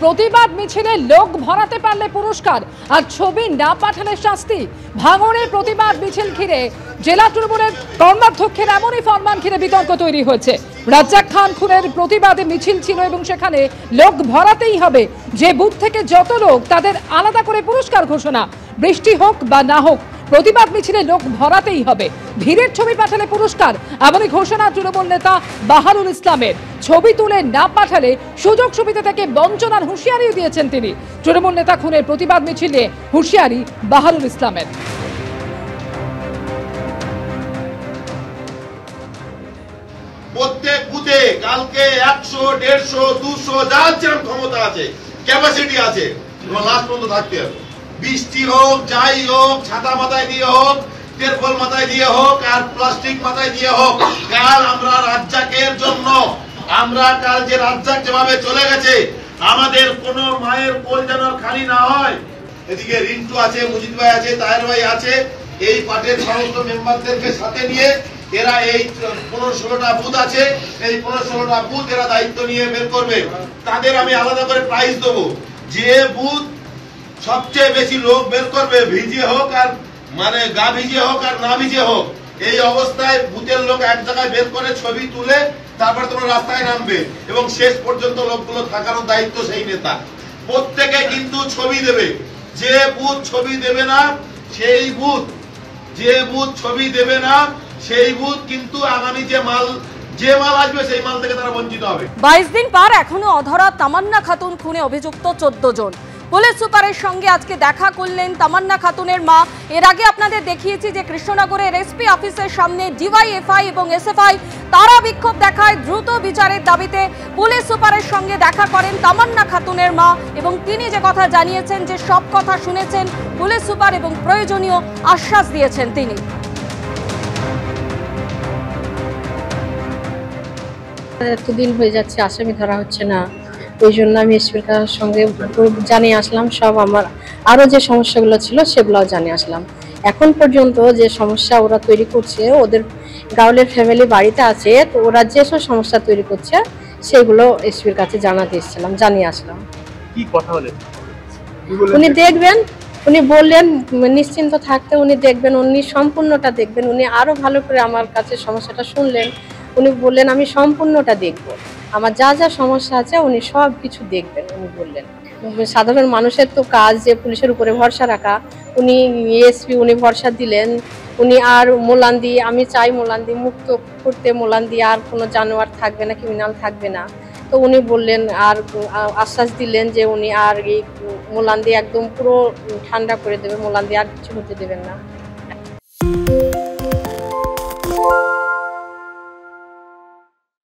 প্রতিবাদ মিছিলে লোক ভরাতে পারলে পুরস্কার আর ছবি না পাঠালে শাস্তি। ভাঙড়ে প্রতিবাদ মিছিল ঘিরে জেলা তৃণমূলের কর্মাধ্যক্ষের এমনই ফরমান ঘিরে বিতর্ক তৈরি হয়েছে। রাজ্জাক খান খুনের প্রতিবাদে মিছিল ছিল এবং সেখানে লোক ভরাতেই হবে। যে বুথ থেকে যত লোক তাদের আলাদা করে পুরস্কার ঘোষণা। বৃষ্টি হোক বা না হোক প্রতিবাদ মিছিলে লোক ভরাতেই হবে। ভিড়ের ছবি পাঠালে পুরস্কার, এমনই ঘোষণা তৃণমূল নেতা বাহারুল ইসলামের। ছবি তুলে না পাঠালে সুযোগ সুবিধা থেকে বঞ্চনার হুঁশিয়ারিও দিয়েছেন তিনি। তৃণমূল নেতা খুনের প্রতিবাদ মিছিলে হুঁশিয়ারি বাহারুল ইসলামের। প্রত্যেক বুথে কালকে 100, 150, 200 যার যেরকম ক্ষমতা আছে, ক্যাপাসিটি আছে, লাস্ট পর্যন্ত থাকতে হবে। বৃষ্টি হোক, যাই হোক, ছাতা মাথায় দিয়ে হোক, তেরপল মাথায় দিয়ে হোক, আর প্লাস্টিক মাথায় দিয়ে হোক, কাল আমরা রাজ্জাকের জন্য, আমরা কাল যে রাজ্জাক যেভাবে চলে গেছে, আমাদের কোন মায়ের কোল যেন খালি না হয়। এদিকে রিন্টু আছে, মুজিদ ভাই আছে, তাহের ভাই আছে, এই পার্টির সমস্ত মেম্বারদেরকে সাথে নিয়ে এরা এই 15-16টা বুথ আছে, এই 15-16টা বুথ এরা দায়িত্ব নিয়ে বের করবে। তাদের আমি আলাদা করে প্রাইজ দেবো। যে বুথ সবচেয়ে বেশি লোক বের করবে, ভিজে হোক আর মানে গা ভিজে হোক আর না ভিজে হোক, এই অবস্থায় বুথের লোক এক জায়গায় বের করে ছবি তুলে তারপর তোমরা রাস্তায় নামবে এবং শেষ পর্যন্ত লোকগুলো থাকারও দায়িত্ব সেই নেতা। প্রত্যেকে কিন্তু ছবি দেবে। যে বুথ ছবি দেবে না সেই বুথ, যে বুথ ছবি দেবে না সেই বুথ কিন্তু আগামী যে মাল আসবে সেই মাল থেকে তারা বঞ্চিত হবে। 22 দিন পার এখনো অধরা তামান্না খাতুন খুনে অভিযুক্ত 14 জন। পুলিশ সুপারের সঙ্গে আজকে দেখা করলেন তামান্না খাতুনের মা। এর আগে আপনাদের দেখিয়েছি যে কৃষ্ণনগরের এসপি অফিসের সামনে ডিওয়াইএফআই এবং এসএফআই তারা বিক্ষোভ দেখায় দ্রুত বিচারের দাবিতে। পুলিশ সুপারের সঙ্গে দেখা করেন তামান্না খাতুনের মা এবং তিনি যে কথা জানিয়েছেন যে সব কথা শুনেছেন পুলিশ সুপার এবং প্রয়োজনীয় আশ্বাস দিয়েছেন তিনি। এতদিন হয়ে যাচ্ছে আসামি ধরা হচ্ছে না, ওই জন্য আমি এসপির সঙ্গে জানিয়ে আসলাম সব আমার আরো যে সমস্যাগুলো ছিল সেগুলোও জানিয়ে আসলাম। এখন পর্যন্ত যে সমস্যা ওরা তৈরি করছে, ওদের গাউলের ফ্যামিলি বাড়িতে আছে, তো ওরা যেসব সমস্যা তৈরি করছে সেগুলো এসপির কাছে জানাতে এসেছিলাম, জানিয়ে আসলাম। কি কথা বলেন? উনি দেখবেন, উনি বললেন নিশ্চিন্ত থাকতে, উনি দেখবেন, উনি সম্পূর্ণটা দেখবেন। উনি আরো ভালো করে আমার কাছে সমস্যাটা শুনলেন, উনি বললেন আমি সম্পূর্ণটা দেখব, আমার যা যা সমস্যা আছে উনি সব কিছু দেখবেন। উনি বললেন সাধারণ মানুষের তো কাজ যে পুলিশের উপরে ভরসা রাখা, উনি এসপি উনি ভরসা দিলেন। উনি আর মোলান্দি, আমি চাই মোলান্দি মুক্ত করতে, মোলান্দি আর কোনো জানোয়ার থাকবে না, ক্রিমিনাল থাকবে না। তো উনি বললেন আর আশ্বাস দিলেন যে উনি আর এই মোলান্দি একদম পুরো ঠান্ডা করে দেবে, মোলান্দি আর কিছু হতে দেবেন না।